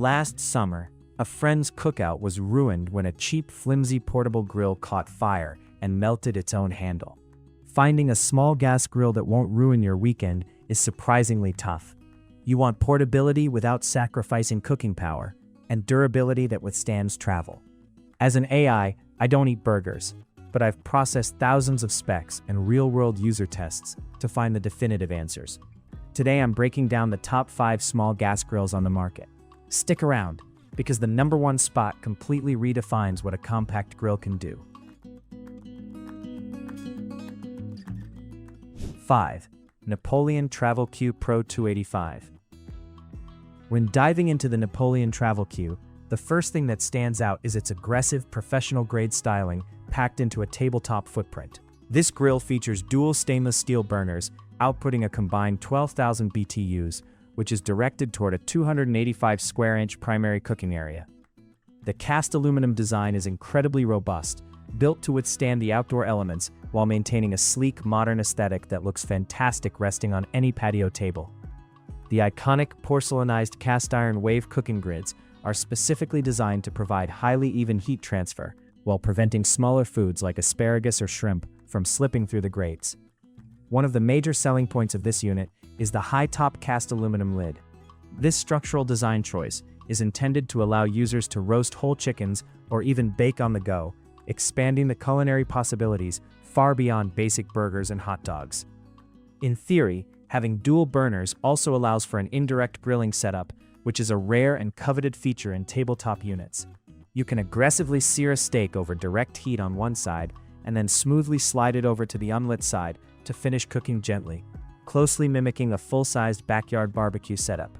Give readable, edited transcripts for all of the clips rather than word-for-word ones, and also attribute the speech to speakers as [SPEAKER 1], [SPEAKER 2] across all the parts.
[SPEAKER 1] Last summer, a friend's cookout was ruined when a cheap, flimsy portable grill caught fire and melted its own handle. Finding a small gas grill that won't ruin your weekend is surprisingly tough. You want portability without sacrificing cooking power, and durability that withstands travel. As an AI, I don't eat burgers, but I've processed thousands of specs and real-world user tests to find the definitive answers. Today I'm breaking down the top 5 small gas grills on the market. Stick around, because the #1 spot completely redefines what a compact grill can do. 5. Napoleon TravelQ Pro 285. When diving into the Napoleon TravelQ, the first thing that stands out is its aggressive, professional-grade styling packed into a tabletop footprint. This grill features dual stainless steel burners, outputting a combined 12,000 BTUs, which is directed toward a 285 square-inch primary cooking area. The cast aluminum design is incredibly robust, built to withstand the outdoor elements while maintaining a sleek, modern aesthetic that looks fantastic resting on any patio table. The iconic porcelainized cast-iron wave cooking grids are specifically designed to provide highly even heat transfer while preventing smaller foods like asparagus or shrimp from slipping through the grates. One of the major selling points of this unit is the high-top cast aluminum lid. This structural design choice is intended to allow users to roast whole chickens or even bake on the go, expanding the culinary possibilities far beyond basic burgers and hot dogs. In theory, having dual burners also allows for an indirect grilling setup, which is a rare and coveted feature in tabletop units. You can aggressively sear a steak over direct heat on one side and then smoothly slide it over to the unlit side to finish cooking gently, closely mimicking a full-sized backyard barbecue setup.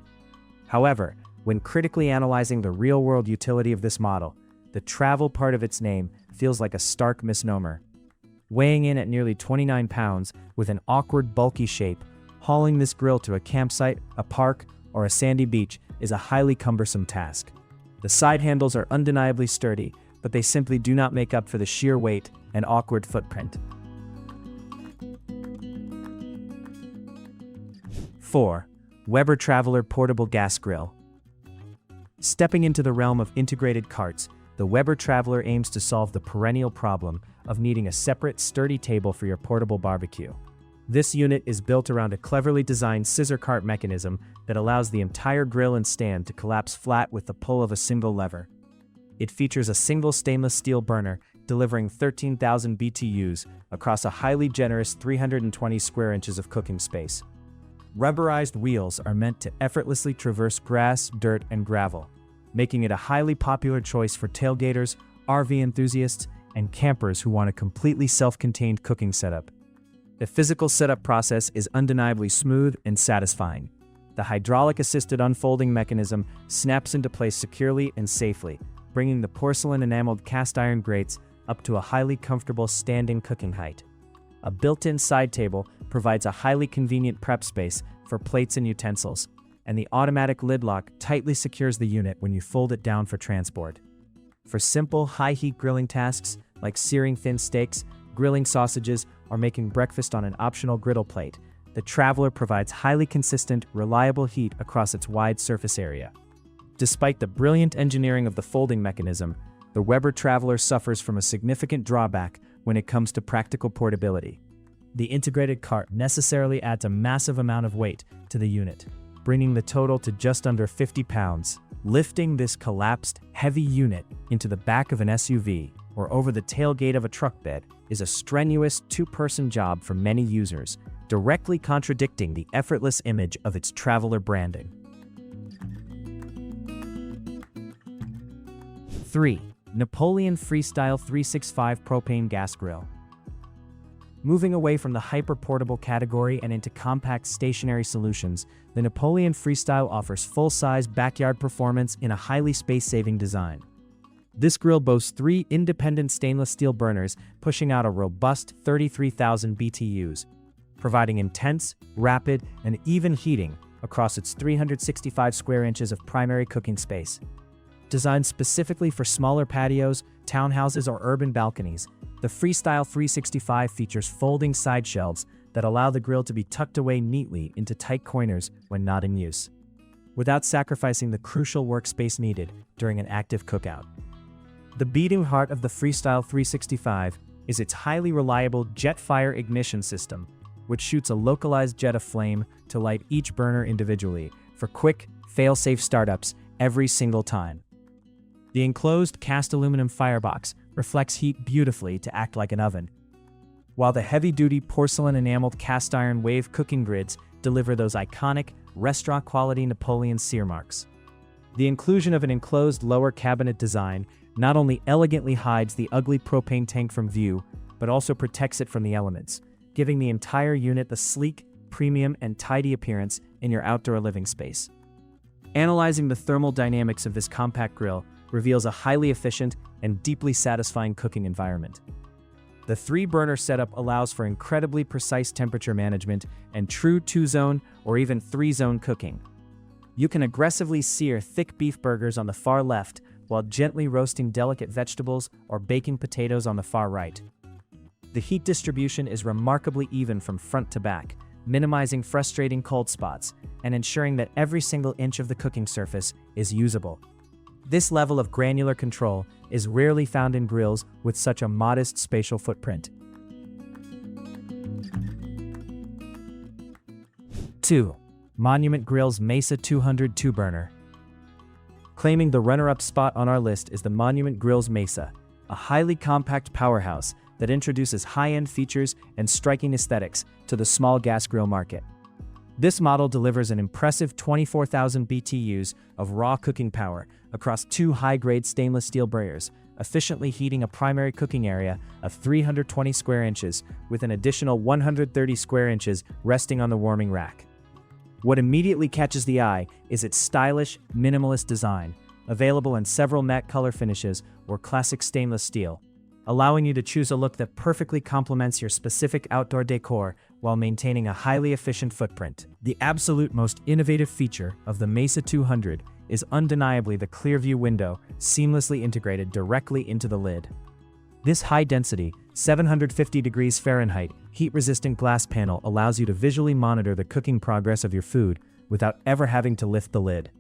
[SPEAKER 1] However, when critically analyzing the real-world utility of this model, the travel part of its name feels like a stark misnomer. Weighing in at nearly 29 pounds, with an awkward, bulky shape, hauling this grill to a campsite, a park, or a sandy beach is a highly cumbersome task. The side handles are undeniably sturdy, but they simply do not make up for the sheer weight and awkward footprint. 4. Weber Traveler Portable Gas Grill. Stepping into the realm of integrated carts, the Weber Traveler aims to solve the perennial problem of needing a separate, sturdy table for your portable barbecue. This unit is built around a cleverly designed scissor cart mechanism that allows the entire grill and stand to collapse flat with the pull of a single lever. It features a single stainless steel burner delivering 13,000 BTUs across a highly generous 320 square inches of cooking space. Rubberized wheels are meant to effortlessly traverse grass, dirt, and gravel, making it a highly popular choice for tailgaters, RV enthusiasts, and campers who want a completely self-contained cooking setup. The physical setup process is undeniably smooth and satisfying. The hydraulic-assisted unfolding mechanism snaps into place securely and safely, bringing the porcelain-enameled cast-iron grates up to a highly comfortable standing cooking height. A built-in side table provides a highly convenient prep space for plates and utensils, and the automatic lid lock tightly secures the unit when you fold it down for transport. For simple, high-heat grilling tasks like searing thin steaks, grilling sausages, or making breakfast on an optional griddle plate, the Traveler provides highly consistent, reliable heat across its wide surface area. Despite the brilliant engineering of the folding mechanism, the Weber Traveler suffers from a significant drawback when it comes to practical portability. The integrated cart necessarily adds a massive amount of weight to the unit, bringing the total to just under 50 pounds. Lifting this collapsed, heavy unit into the back of an SUV or over the tailgate of a truck bed is a strenuous two-person job for many users, directly contradicting the effortless image of its Traveler branding. 3. Napoleon Freestyle 365 Propane Gas Grill. Moving away from the hyper-portable category and into compact stationary solutions, the Napoleon Freestyle offers full-size backyard performance in a highly space-saving design. This grill boasts 3 independent stainless steel burners pushing out a robust 33,000 BTUs, providing intense, rapid, and even heating across its 365 square inches of primary cooking space. Designed specifically for smaller patios, townhouses, or urban balconies, the Freestyle 365 features folding side shelves that allow the grill to be tucked away neatly into tight corners when not in use. without sacrificing the crucial workspace needed during an active cookout. The beating heart of the Freestyle 365 is its highly reliable jet-fire ignition system, which shoots a localized jet of flame to light each burner individually for quick, fail-safe startups every single time. The enclosed cast aluminum firebox reflects heat beautifully to act like an oven, while the heavy-duty porcelain enameled cast iron wave cooking grids deliver those iconic, restaurant-quality Napoleon sear marks. The inclusion of an enclosed lower cabinet design not only elegantly hides the ugly propane tank from view, but also protects it from the elements, giving the entire unit the sleek, premium, and tidy appearance in your outdoor living space. Analyzing the thermal dynamics of this compact grill reveals a highly efficient and deeply satisfying cooking environment. The 3-burner setup allows for incredibly precise temperature management and true 2-zone or even 3-zone cooking. You can aggressively sear thick beef burgers on the far left while gently roasting delicate vegetables or baking potatoes on the far right. The heat distribution is remarkably even from front to back, minimizing frustrating cold spots and ensuring that every single inch of the cooking surface is usable. This level of granular control is rarely found in grills with such a modest spatial footprint. 2. Monument Grill's Mesa 200 2-burner. Claiming the runner-up spot on our list is the Monument Grill's Mesa, a highly compact powerhouse that introduces high-end features and striking aesthetics to the small gas grill market. This model delivers an impressive 24,000 BTUs of raw cooking power across 2 high-grade stainless steel burners, efficiently heating a primary cooking area of 320 square inches with an additional 130 square inches resting on the warming rack. What immediately catches the eye is its stylish, minimalist design, available in several matte color finishes or classic stainless steel, allowing you to choose a look that perfectly complements your specific outdoor decor while maintaining a highly efficient footprint. The absolute most innovative feature of the Mesa 200 is undeniably the clear-view window seamlessly integrated directly into the lid. This high-density, 750 degrees Fahrenheit, heat-resistant glass panel allows you to visually monitor the cooking progress of your food without ever having to lift the lid.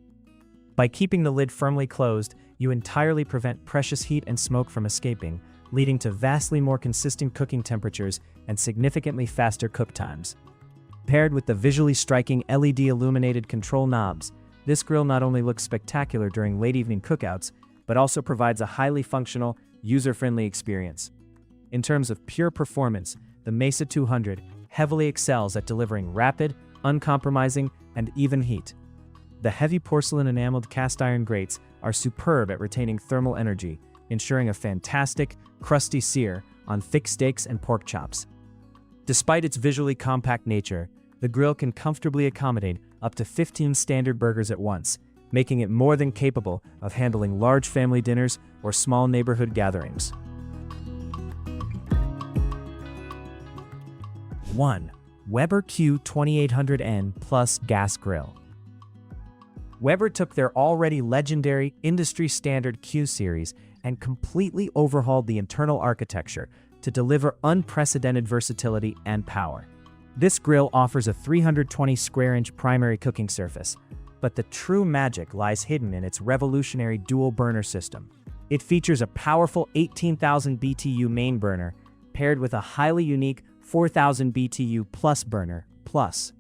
[SPEAKER 1] By keeping the lid firmly closed, you entirely prevent precious heat and smoke from escaping, leading to vastly more consistent cooking temperatures and significantly faster cook times. Paired with the visually striking LED illuminated control knobs, this grill not only looks spectacular during late evening cookouts, but also provides a highly functional, user-friendly experience. In terms of pure performance, the Mesa 200 heavily excels at delivering rapid, uncompromising, and even heat. The heavy porcelain enameled cast iron grates are superb at retaining thermal energy, ensuring a fantastic, crusty sear on thick steaks and pork chops. Despite its visually compact nature, the grill can comfortably accommodate up to 15 standard burgers at once, making it more than capable of handling large family dinners or small neighborhood gatherings. 1. Weber Q2800N Plus Gas Grill. Weber took their already legendary, industry-standard Q series and completely overhauled the internal architecture to deliver unprecedented versatility and power. This grill offers a 320 square-inch primary cooking surface, but the true magic lies hidden in its revolutionary dual-burner system. It features a powerful 18,000 BTU main burner paired with a highly unique 4,000 BTU plus burner plus.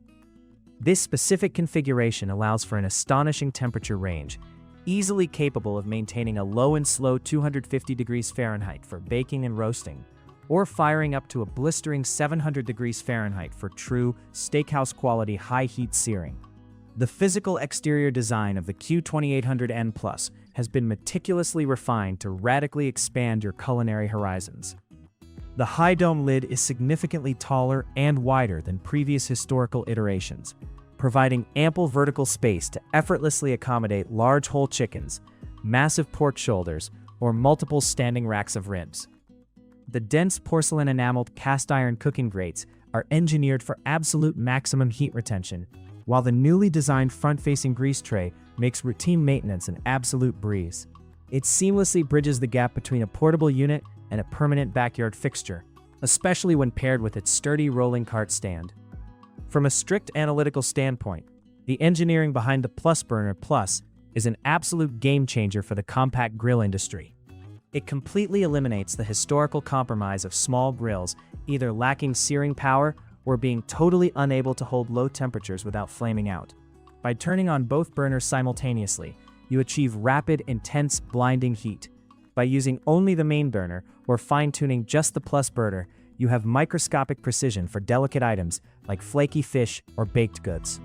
[SPEAKER 1] This specific configuration allows for an astonishing temperature range, easily capable of maintaining a low and slow 250 degrees Fahrenheit for baking and roasting, or firing up to a blistering 700 degrees Fahrenheit for true steakhouse-quality high-heat searing. The physical exterior design of the Q2800N Plus has been meticulously refined to radically expand your culinary horizons. The high dome lid is significantly taller and wider than previous historical iterations, providing ample vertical space to effortlessly accommodate large whole chickens, massive pork shoulders, or multiple standing racks of ribs. The dense porcelain enameled cast iron cooking grates are engineered for absolute maximum heat retention, while the newly designed front-facing grease tray makes routine maintenance an absolute breeze. It seamlessly bridges the gap between a portable unit and a permanent backyard fixture, especially when paired with its sturdy rolling cart stand. From a strict analytical standpoint, The engineering behind the Plus Burner Plus is an absolute game changer for the compact grill industry. It completely eliminates the historical compromise of small grills either lacking searing power or being totally unable to hold low temperatures without flaming out. By turning on both burners simultaneously, you achieve rapid, intense, blinding heat. By using only the main burner or fine-tuning just the Plus burner, you have microscopic precision for delicate items like flaky fish or baked goods.